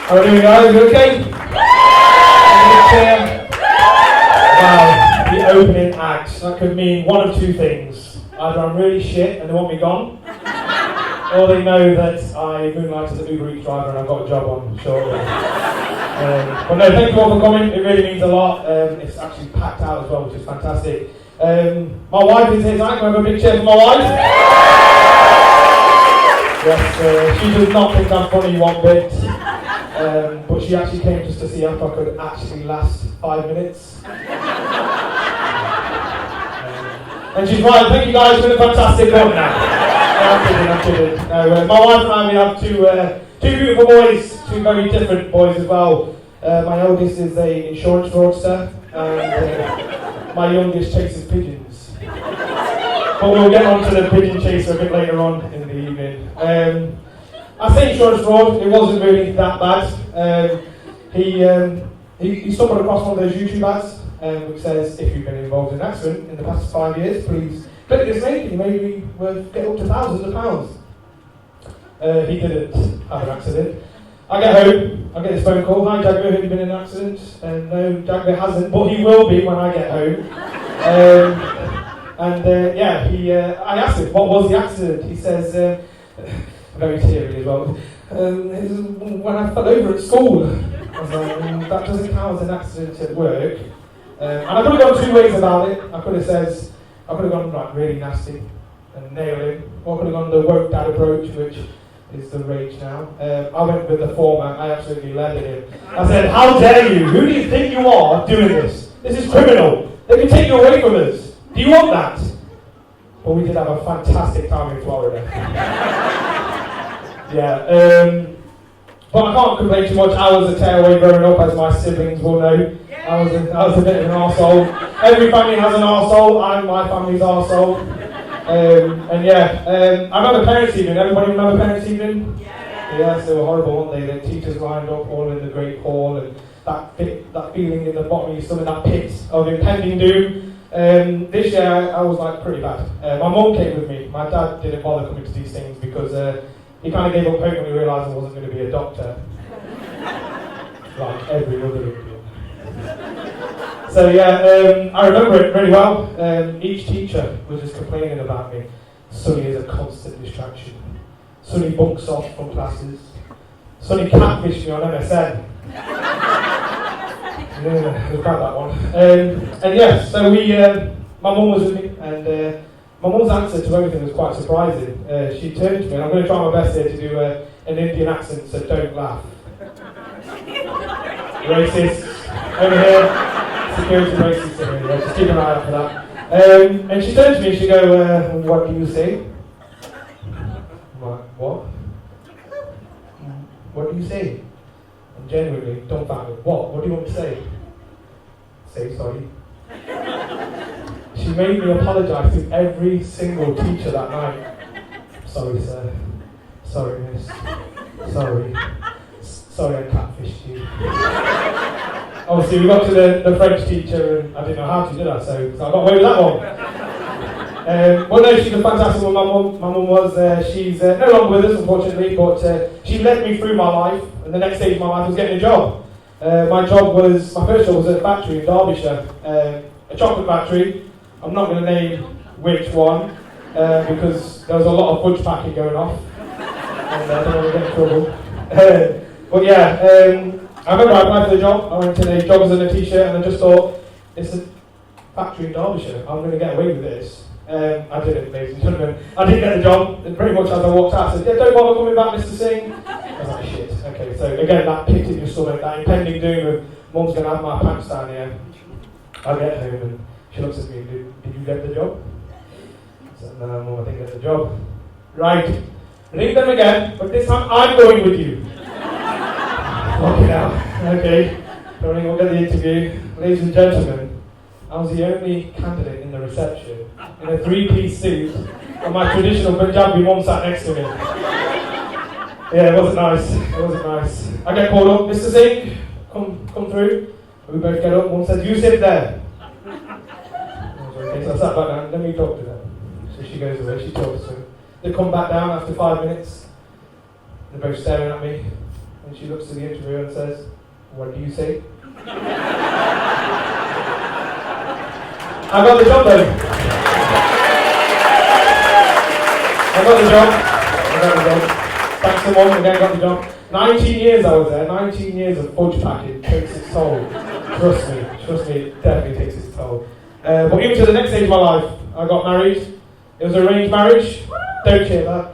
How are you doing, guys? You okay? Wow, the opening act. That could mean one of two things. Either I'm really shit and they want me gone, or they know that I moonlight as an Uber Eats driver and I've got a job on shortly. But no, thank you all for coming. It really means a lot. It's actually packed out as well, which is fantastic. My wife is here tonight. Can I have a big cheer for my wife? Yes, she does not think I'm funny one bit. But she actually came just to see if I could actually last 5 minutes. And she's right, thank you guys for the fantastic work now. I'm kidding. No, my wife and I, we have two beautiful boys, two very different boys as well. My eldest is an insurance fraudster, and my youngest chases pigeons. But we'll get on to the pigeon chaser a bit later on in the evening. I say insurance fraud, it wasn't really that bad. He stumbled across one of those YouTube ads which says, if you've been involved in an accident in the past 5 years, please click this link and you may get up to thousands of pounds. He didn't have an accident. I get home, I get this phone call, hi Jagger, have you been in an accident? No, Jagger hasn't, but he will be when I get home. I asked him, what was the accident? He says, very teary as well, it was when I fell over at school. I was like, that doesn't count as an accident at work. And I could have gone two ways about it. I could have gone like really nasty and nail him, or I could have gone the woke dad approach, which is the rage now. I went with the former. I absolutely leathered him. I said, how dare you? Who do you think you are doing this? This is criminal. They can take you away from us. Do you want that? But we did have a fantastic time in Florida. But I can't complain too much. I was a tearaway growing up, as my siblings will know. I was a bit of an arsehole. Every family has an arsehole, and my family's arsehole. I remember parents' evening. Everybody remember parents' evening? Yes, they were horrible, weren't they? The teachers lined up all in the great hall, and that feeling in the bottom of your stomach, that pit of impending doom. This year I was like pretty bad. My mum came with me. My dad didn't bother coming to these things because he kind of gave up hope when he realised I wasn't going to be a doctor, like every other Indian. So I remember it really well. Each teacher was just complaining about me. Sonny is a constant distraction. Sonny bunks off from classes. Sonny catfished me on MSN. Yeah, we've got that one. So my mum was with me, and my mum's answer to everything was quite surprising. She turned to me, and I'm going to try my best here to do an Indian accent, so don't laugh. Racist, over here. Security racist over here, just keep an eye out for that. And she turned to me and she go, what do you say? I'm like, what? What do you say? I'm genuinely dumbfounded. What do you want to say? Say sorry. She made me apologise to every single teacher that night. Sorry, sir. Sorry, miss. Sorry. Sorry I catfished you. Obviously, we got to the French teacher and I didn't know how to do that, so I got away with that one. Well, no, she's a fantastic woman. My mum was. She's no longer with us, unfortunately, but she led me through my life, and the next stage of my life was getting a job. My first job was at a factory in Derbyshire, a chocolate factory. I'm not going to name which one, because there was a lot of fudge packing going off, and I don't want to get in trouble. I remember I applied for the job. I went in a joggers and a t-shirt, and I just thought, it's a factory in Derbyshire. I'm going to get away with this. I didn't, ladies and gentlemen. I didn't get the job, and pretty much as I walked out, I said, don't bother coming back, Mr. Singh. I was like, shit. Okay, so again, that pit in your stomach, that impending doom of mum's going to have my pants down here. I get home, and she looks at me, did you get the job? I said, no, Mum, I didn't get the job. Right, leave them again, but this time I'm going with you. Fucking hell. Okay, don't think we'll get the interview. Ladies and gentlemen, I was the only candidate in the reception in a three-piece suit, and my traditional Punjabi mum sat next to me. Yeah, it wasn't nice. I get called up, Mr. Singh, come through. We both get up, mum says, you sit there. Okay, so I sat back down, let me talk to them. So she goes away, she talks to them. They come back down after 5 minutes. They're both staring at me. And she looks to the interviewer and says, "What do you say?" I got the job then. I got the job. Thanks to Mum, again, got the job. 19 years I was there. 19 years of fudge packing takes its toll. Trust me, it definitely takes its toll. But even to the next stage of my life, I got married. It was an arranged marriage. Don't cheer that.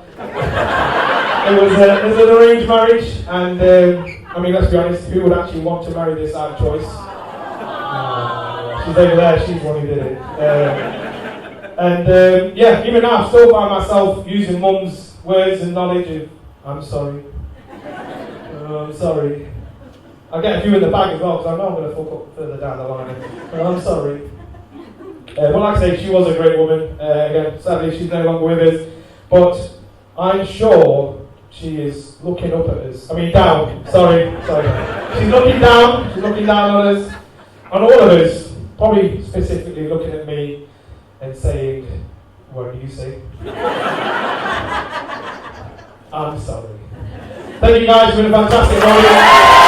It was an arranged marriage, and I mean, let's be honest, who would actually want to marry this out of choice? She's over there, she's the one who did it. Yeah, even now, I still find myself using Mum's words and knowledge of, "I'm sorry. I'm sorry." I get a few in the bag as well, because I know I'm going to fuck up further down the line. "I'm sorry." Well, like I say, she was a great woman. Again, sadly, she's no longer with us. But I'm sure she is looking up at us. I mean, down. Sorry. She's looking down. She's looking down on us. On all of us. Probably specifically looking at me and saying, "What do you say?" I'm sorry. Thank you guys for a fantastic audience.